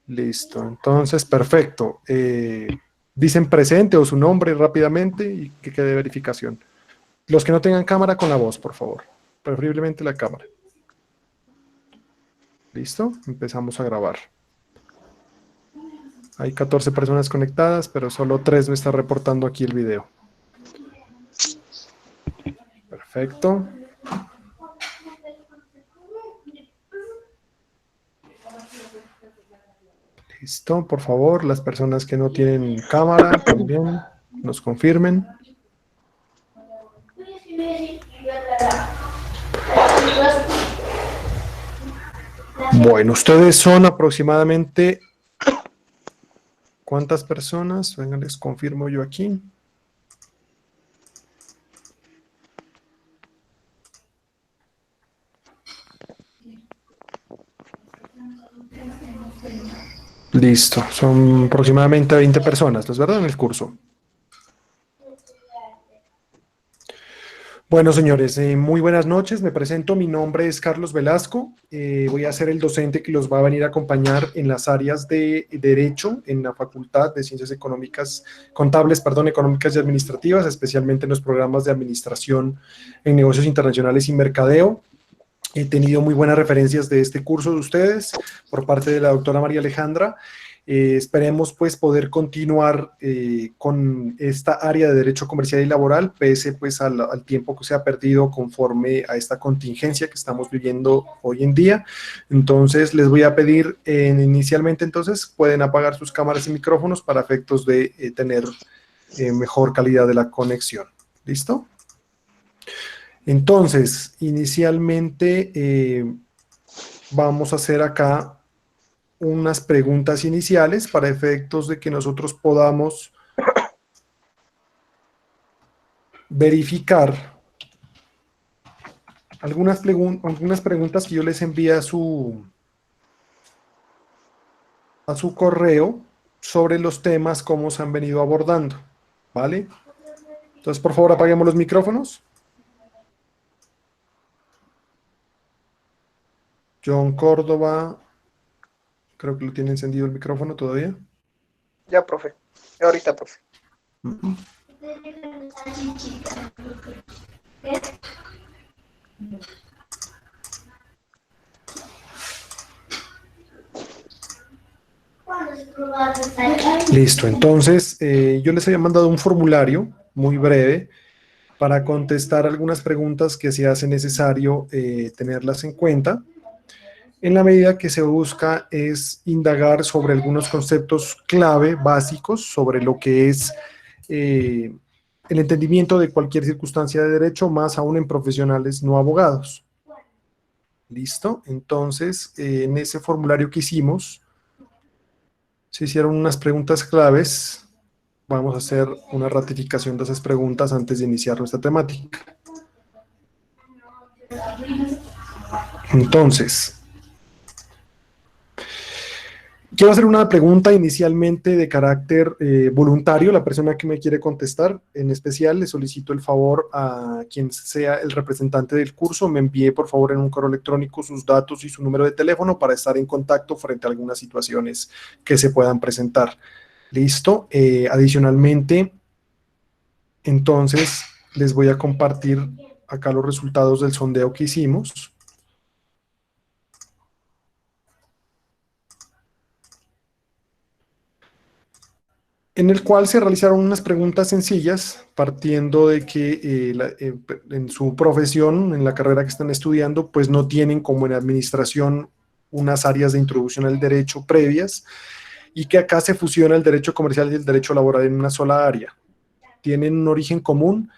Listo, entonces, perfecto. Dicen presente o su nombre rápidamente y que quede verificación. Los que no tengan cámara, con la voz, por favor. Preferiblemente la cámara. ¿Listo? Empezamos a grabar. Hay 14 personas conectadas, pero solo 3 me está reportando aquí el video. Perfecto. Listo, por favor, las personas que no tienen cámara también nos confirmen. Bueno, ustedes son aproximadamente... ¿Cuántas personas? Venga, les confirmo yo aquí. Listo, son aproximadamente 20 personas, ¿no es verdad? En el curso. Bueno, señores, muy buenas noches. Me presento, mi nombre es Carlos Velasco. Voy a ser el docente que los va a venir a acompañar en las áreas de Derecho en la Facultad de Ciencias Económicas, Contables, perdón, Económicas y Administrativas, especialmente en los programas de Administración en Negocios Internacionales y Mercadeo. He tenido muy buenas referencias de este curso de ustedes por parte de la doctora María Alejandra. Esperemos pues poder continuar con esta área de Derecho Comercial y Laboral, pese pues al tiempo que se ha perdido conforme a esta contingencia que estamos viviendo hoy en día. Entonces les voy a pedir inicialmente entonces pueden apagar sus cámaras y micrófonos para efectos de tener mejor calidad de la conexión. ¿Listo? Entonces, inicialmente vamos a hacer acá unas preguntas iniciales para efectos de que nosotros podamos verificar algunas preguntas que yo les envié a su correo sobre los temas, cómo se han venido abordando, ¿vale? Entonces, por favor, apaguemos los micrófonos. John Córdoba, creo que lo tiene encendido el micrófono todavía. Ya, profe. Ahorita, profe. Listo, entonces yo les había mandado un formulario muy breve para contestar algunas preguntas que se hace necesario tenerlas en cuenta. En la medida que se busca es indagar sobre algunos conceptos clave, básicos, sobre lo que es el entendimiento de cualquier circunstancia de derecho, más aún en profesionales no abogados. ¿Listo? Entonces, en ese formulario que hicimos, se hicieron unas preguntas claves. Vamos a hacer una ratificación de esas preguntas antes de iniciar nuestra temática. Entonces, quiero hacer una pregunta inicialmente de carácter voluntario. La persona que me quiere contestar, en especial, le solicito el favor a quien sea el representante del curso, me envíe por favor en un correo electrónico sus datos y su número de teléfono para estar en contacto frente a algunas situaciones que se puedan presentar. Listo. Adicionalmente, entonces, les voy a compartir acá los resultados del sondeo que hicimos. En el cual se realizaron unas preguntas sencillas, partiendo de que en su profesión, en la carrera que están estudiando, pues no tienen como en administración unas áreas de introducción al derecho previas, y que acá se fusiona el derecho comercial y el derecho laboral en una sola área. Tienen un origen común,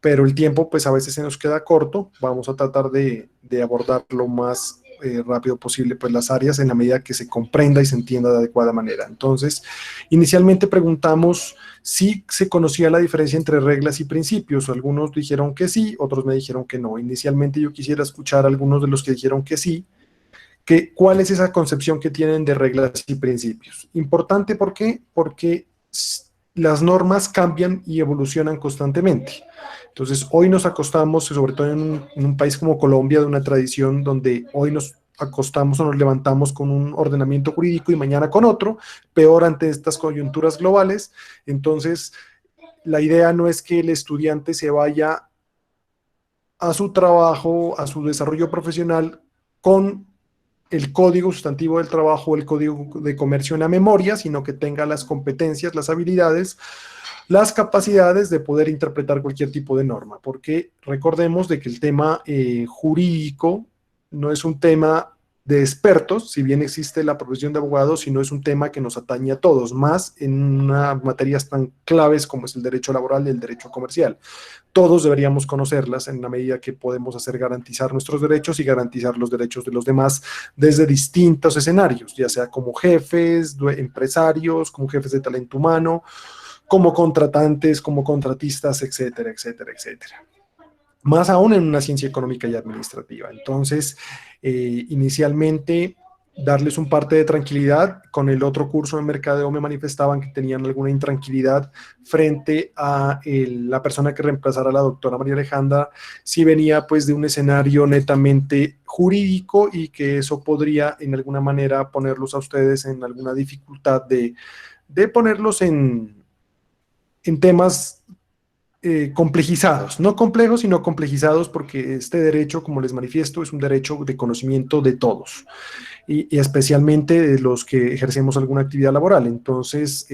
pero el tiempo pues a veces se nos queda corto. Vamos a tratar de abordar lo más rápido posible pues las áreas en la medida que se comprenda y se entienda de adecuada manera. Entonces, inicialmente preguntamos si se conocía la diferencia entre reglas y principios. Algunos dijeron que sí, otros me dijeron que no. Inicialmente yo quisiera escuchar a algunos de los que dijeron que sí, ¿cuál es esa concepción que tienen de reglas y principios? Importante, ¿por qué? Porque las normas cambian y evolucionan constantemente. Entonces, hoy nos acostamos, sobre todo en un país como Colombia, de una tradición donde hoy nos acostamos o nos levantamos con un ordenamiento jurídico y mañana con otro, peor ante estas coyunturas globales. Entonces, la idea no es que el estudiante se vaya a su trabajo, a su desarrollo profesional con el código sustantivo del trabajo, el código de comercio en la memoria, sino que tenga las competencias, las habilidades, las capacidades de poder interpretar cualquier tipo de norma, porque recordemos de que el tema jurídico no es un tema de expertos, si bien existe la profesión de abogado, sino es un tema que nos atañe a todos, más en materias tan claves como es el derecho laboral y el derecho comercial. Todos deberíamos conocerlas en la medida que podemos hacer garantizar nuestros derechos y garantizar los derechos de los demás desde distintos escenarios, ya sea como jefes, empresarios, como jefes de talento humano, como contratantes, como contratistas, etcétera, etcétera, etcétera. Más aún en una ciencia económica y administrativa. Entonces, inicialmente, darles un parte de tranquilidad. Con el otro curso de mercadeo me manifestaban que tenían alguna intranquilidad frente a la persona que reemplazara a la doctora María Alejandra, si venía pues de un escenario netamente jurídico y que eso podría en alguna manera ponerlos a ustedes en alguna dificultad de ponerlos en temas complejizados, no complejos, sino complejizados, porque este derecho, como les manifiesto, es un derecho de conocimiento de todos, y especialmente de los que ejercemos alguna actividad laboral. Entonces,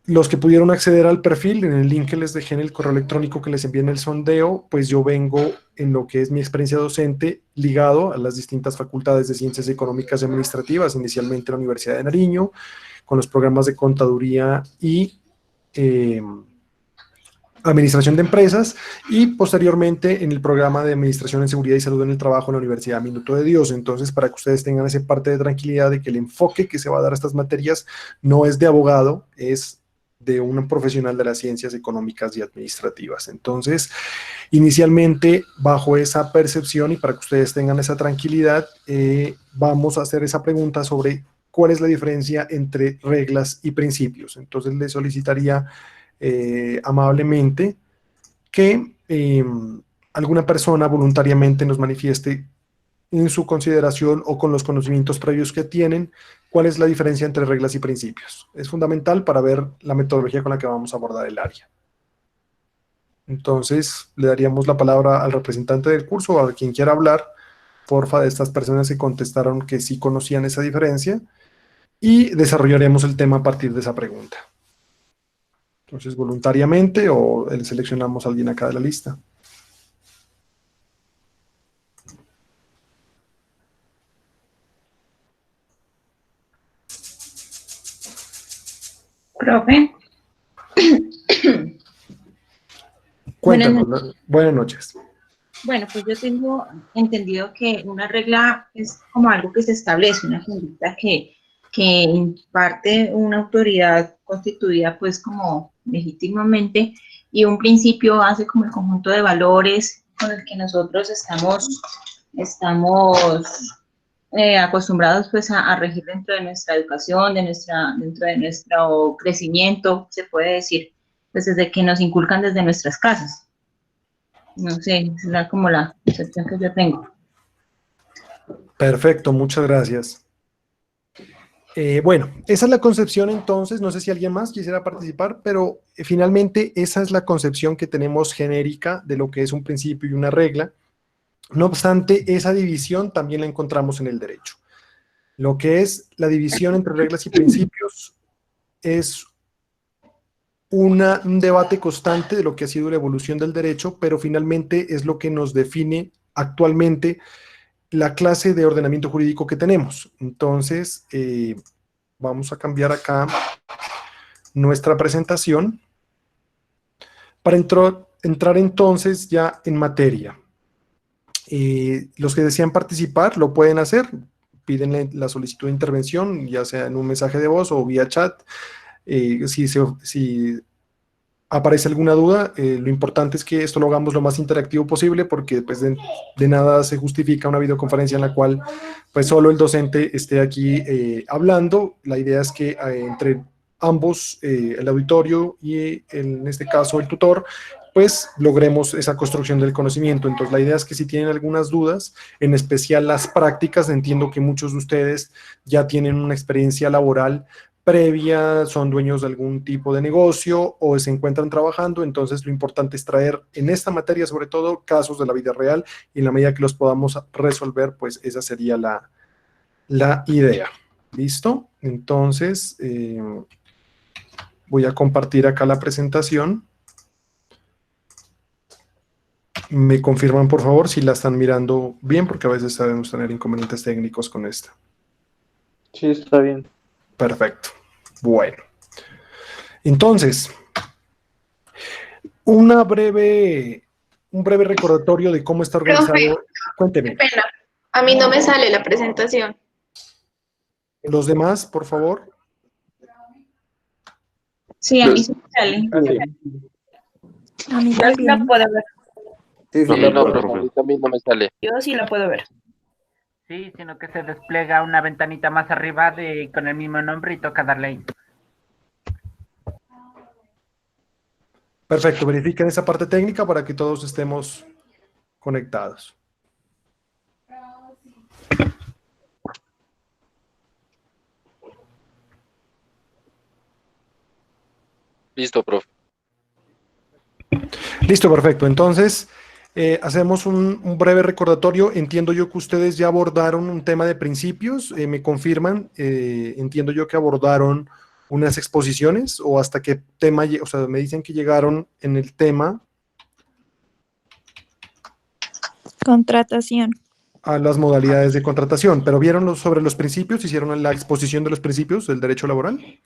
los que pudieron acceder al perfil, en el link que les dejé en el correo electrónico que les envié en el sondeo, pues yo vengo en lo que es mi experiencia docente ligado a las distintas facultades de Ciencias Económicas y Administrativas, inicialmente en la Universidad de Nariño, con los programas de contaduría y administración de empresas, y posteriormente en el programa de administración en seguridad y salud en el trabajo en la Universidad Minuto de Dios. Entonces, para que ustedes tengan esa parte de tranquilidad de que el enfoque que se va a dar a estas materias no es de abogado, es de un profesional de las ciencias económicas y administrativas. Entonces, inicialmente, bajo esa percepción y para que ustedes tengan esa tranquilidad, vamos a hacer esa pregunta sobre cuál es la diferencia entre reglas y principios. Entonces, les solicitaría amablemente que alguna persona voluntariamente nos manifieste en su consideración o con los conocimientos previos que tienen, cuál es la diferencia entre reglas y principios. Es fundamental para ver la metodología con la que vamos a abordar el área. Entonces, le daríamos la palabra al representante del curso, a quien quiera hablar, porfa, de estas personas que contestaron que sí conocían esa diferencia, y desarrollaremos el tema a partir de esa pregunta. Entonces, voluntariamente, o seleccionamos a alguien acá de la lista. Profe. Cuéntanos. Buenas noches. Bueno, pues yo tengo entendido que una regla es como algo que se establece, una conducta que imparte una autoridad constituida pues como legítimamente, y un principio hace como el conjunto de valores con el que nosotros estamos acostumbrados pues a regir dentro de nuestra educación, dentro de nuestro crecimiento, se puede decir, pues desde que nos inculcan desde nuestras casas. No sé, es como la percepción que yo tengo. Perfecto, muchas gracias. Bueno, esa es la concepción entonces, no sé si alguien más quisiera participar, pero finalmente esa es la concepción que tenemos genérica de lo que es un principio y una regla. No obstante, esa división también la encontramos en el derecho. Lo que es la división entre reglas y principios es un debate constante de lo que ha sido la evolución del derecho, pero finalmente es lo que nos define actualmente la clase de ordenamiento jurídico que tenemos. Entonces, vamos a cambiar acá nuestra presentación para entrar entonces ya en materia. Los que desean participar lo pueden hacer, piden la solicitud de intervención, ya sea en un mensaje de voz o vía chat. Si aparece alguna duda, lo importante es que esto lo hagamos lo más interactivo posible, porque pues, de nada se justifica una videoconferencia en la cual pues solo el docente esté aquí hablando. La idea es que entre ambos, el auditorio y en este caso el tutor, pues logremos esa construcción del conocimiento. Entonces la idea es que si tienen algunas dudas, en especial las prácticas, entiendo que muchos de ustedes ya tienen una experiencia laboral previa, son dueños de algún tipo de negocio o se encuentran trabajando, entonces lo importante es traer en esta materia sobre todo casos de la vida real y en la medida que los podamos resolver, pues esa sería la idea. ¿Listo? Entonces, voy a compartir acá la presentación. Me confirman, por favor, si la están mirando bien, porque a veces sabemos tener inconvenientes técnicos con esta. Sí, está bien. Perfecto. Bueno. Entonces, un breve recordatorio de cómo está organizado. Profe, Cuénteme. qué pena. A mí no me sale la presentación. Los demás, por favor. Sí, a mí sí me sale. A mí Yo sí también. la puedo ver. Sí, No, sí, no, profe. profe, a mí también no me sale. Yo sí la puedo ver. Sí, sino que se despliega una ventanita más arriba con el mismo nombre y toca darle ahí. Perfecto, verifiquen esa parte técnica para que todos estemos conectados. Listo, profe. Listo, perfecto. Entonces, hacemos un breve recordatorio. Entiendo yo que ustedes ya abordaron un tema de principios. ¿Me confirman? Entiendo yo que abordaron unas exposiciones o hasta qué tema, o sea, me dicen que llegaron en el tema Contratación. a las modalidades de contratación, pero ¿vieron sobre los principios? ¿Hicieron la exposición de los principios del derecho laboral?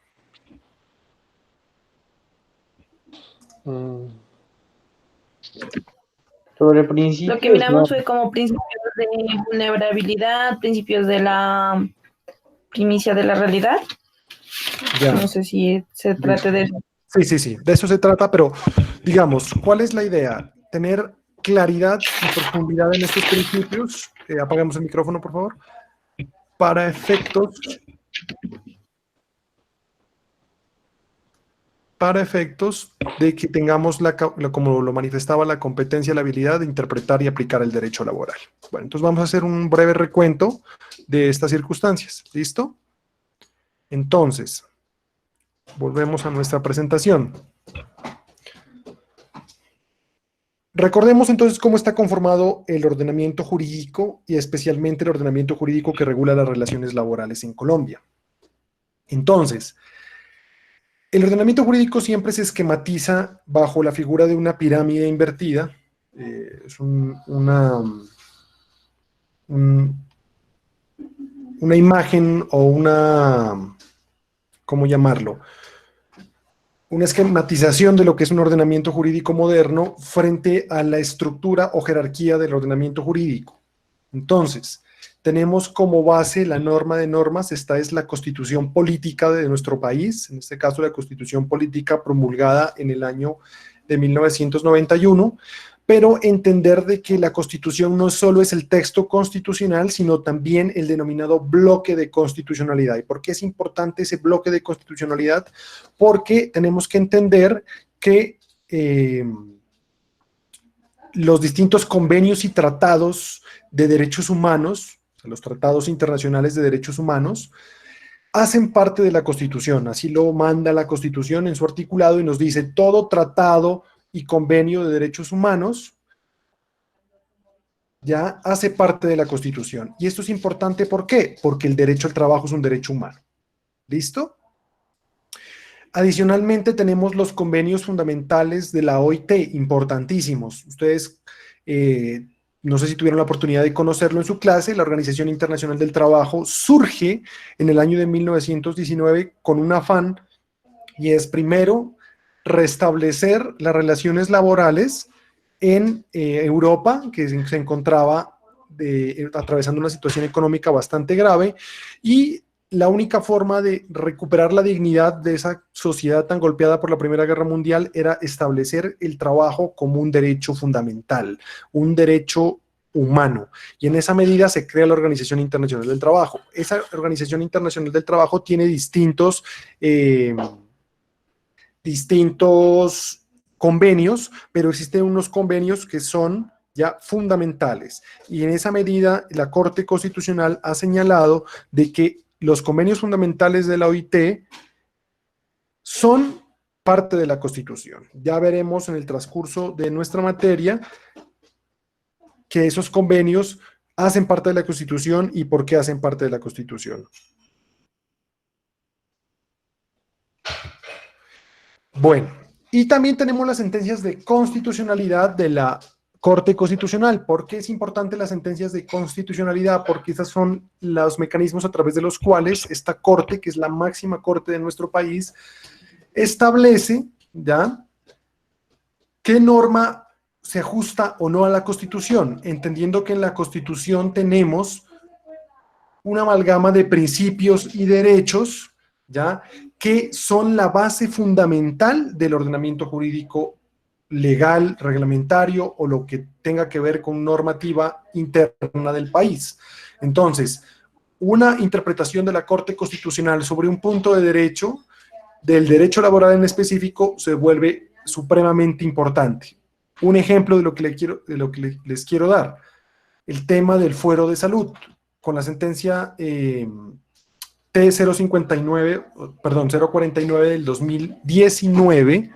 Sobre principios. Lo que miramos no. fue como principios de vulnerabilidad, principios de la primicia de la realidad. Ya. No sé si se trata de eso. Sí, de eso se trata, pero digamos, ¿cuál es la idea? Tener claridad y profundidad en estos principios. Apagamos el micrófono, por favor. Para efectos de que tengamos, como lo manifestaba, la competencia, la habilidad de interpretar y aplicar el derecho laboral. Bueno, entonces vamos a hacer un breve recuento de estas circunstancias. ¿Listo? Entonces, volvemos a nuestra presentación. Recordemos entonces cómo está conformado el ordenamiento jurídico y especialmente el ordenamiento jurídico que regula las relaciones laborales en Colombia. Entonces, el ordenamiento jurídico siempre se esquematiza bajo la figura de una pirámide invertida. Es una imagen o una, ¿cómo llamarlo? Una esquematización de lo que es un ordenamiento jurídico moderno frente a la estructura o jerarquía del ordenamiento jurídico. Entonces, tenemos como base la norma de normas, esta es la Constitución Política de nuestro país, en este caso la Constitución Política promulgada en el año de 1991, pero entender de que la Constitución no solo es el texto constitucional, sino también el denominado bloque de constitucionalidad. ¿Y por qué es importante ese bloque de constitucionalidad? Porque tenemos que entender que los distintos convenios y tratados de derechos humanos, los tratados internacionales de derechos humanos, hacen parte de la Constitución. Así lo manda la Constitución en su articulado y nos dice todo tratado y convenio de derechos humanos ya hace parte de la Constitución. Y esto es importante, ¿por qué? Porque el derecho al trabajo es un derecho humano. ¿Listo? Adicionalmente tenemos los convenios fundamentales de la OIT, importantísimos. Ustedes, no sé si tuvieron la oportunidad de conocerlo en su clase, la Organización Internacional del Trabajo surge en el año de 1919 con un afán, y es primero restablecer las relaciones laborales en Europa, que se encontraba atravesando una situación económica bastante grave, y la única forma de recuperar la dignidad de esa sociedad tan golpeada por la Primera Guerra Mundial era establecer el trabajo como un derecho fundamental, un derecho humano, y en esa medida se crea la Organización Internacional del Trabajo. Esa Organización Internacional del Trabajo tiene distintos convenios, pero existen unos convenios que son ya fundamentales. Y en esa medida, la Corte Constitucional ha señalado de que los convenios fundamentales de la OIT son parte de la Constitución. Ya veremos en el transcurso de nuestra materia que esos convenios hacen parte de la Constitución y por qué hacen parte de la Constitución. Bueno, y también tenemos las sentencias de constitucionalidad de la Corte Constitucional. ¿Por qué es importante las sentencias de constitucionalidad? Porque esos son los mecanismos a través de los cuales esta Corte, que es la máxima Corte de nuestro país, establece, ¿ya?, qué norma se ajusta o no a la Constitución, entendiendo que en la Constitución tenemos una amalgama de principios y derechos, ¿ya?, que son la base fundamental del ordenamiento jurídico legal, reglamentario o lo que tenga que ver con normativa interna del país. Entonces, una interpretación de la Corte Constitucional sobre un punto de derecho, del derecho laboral en específico, se vuelve supremamente importante. Un ejemplo de lo que les quiero dar, el tema del fuero de salud, con la sentencia T049 del 2019,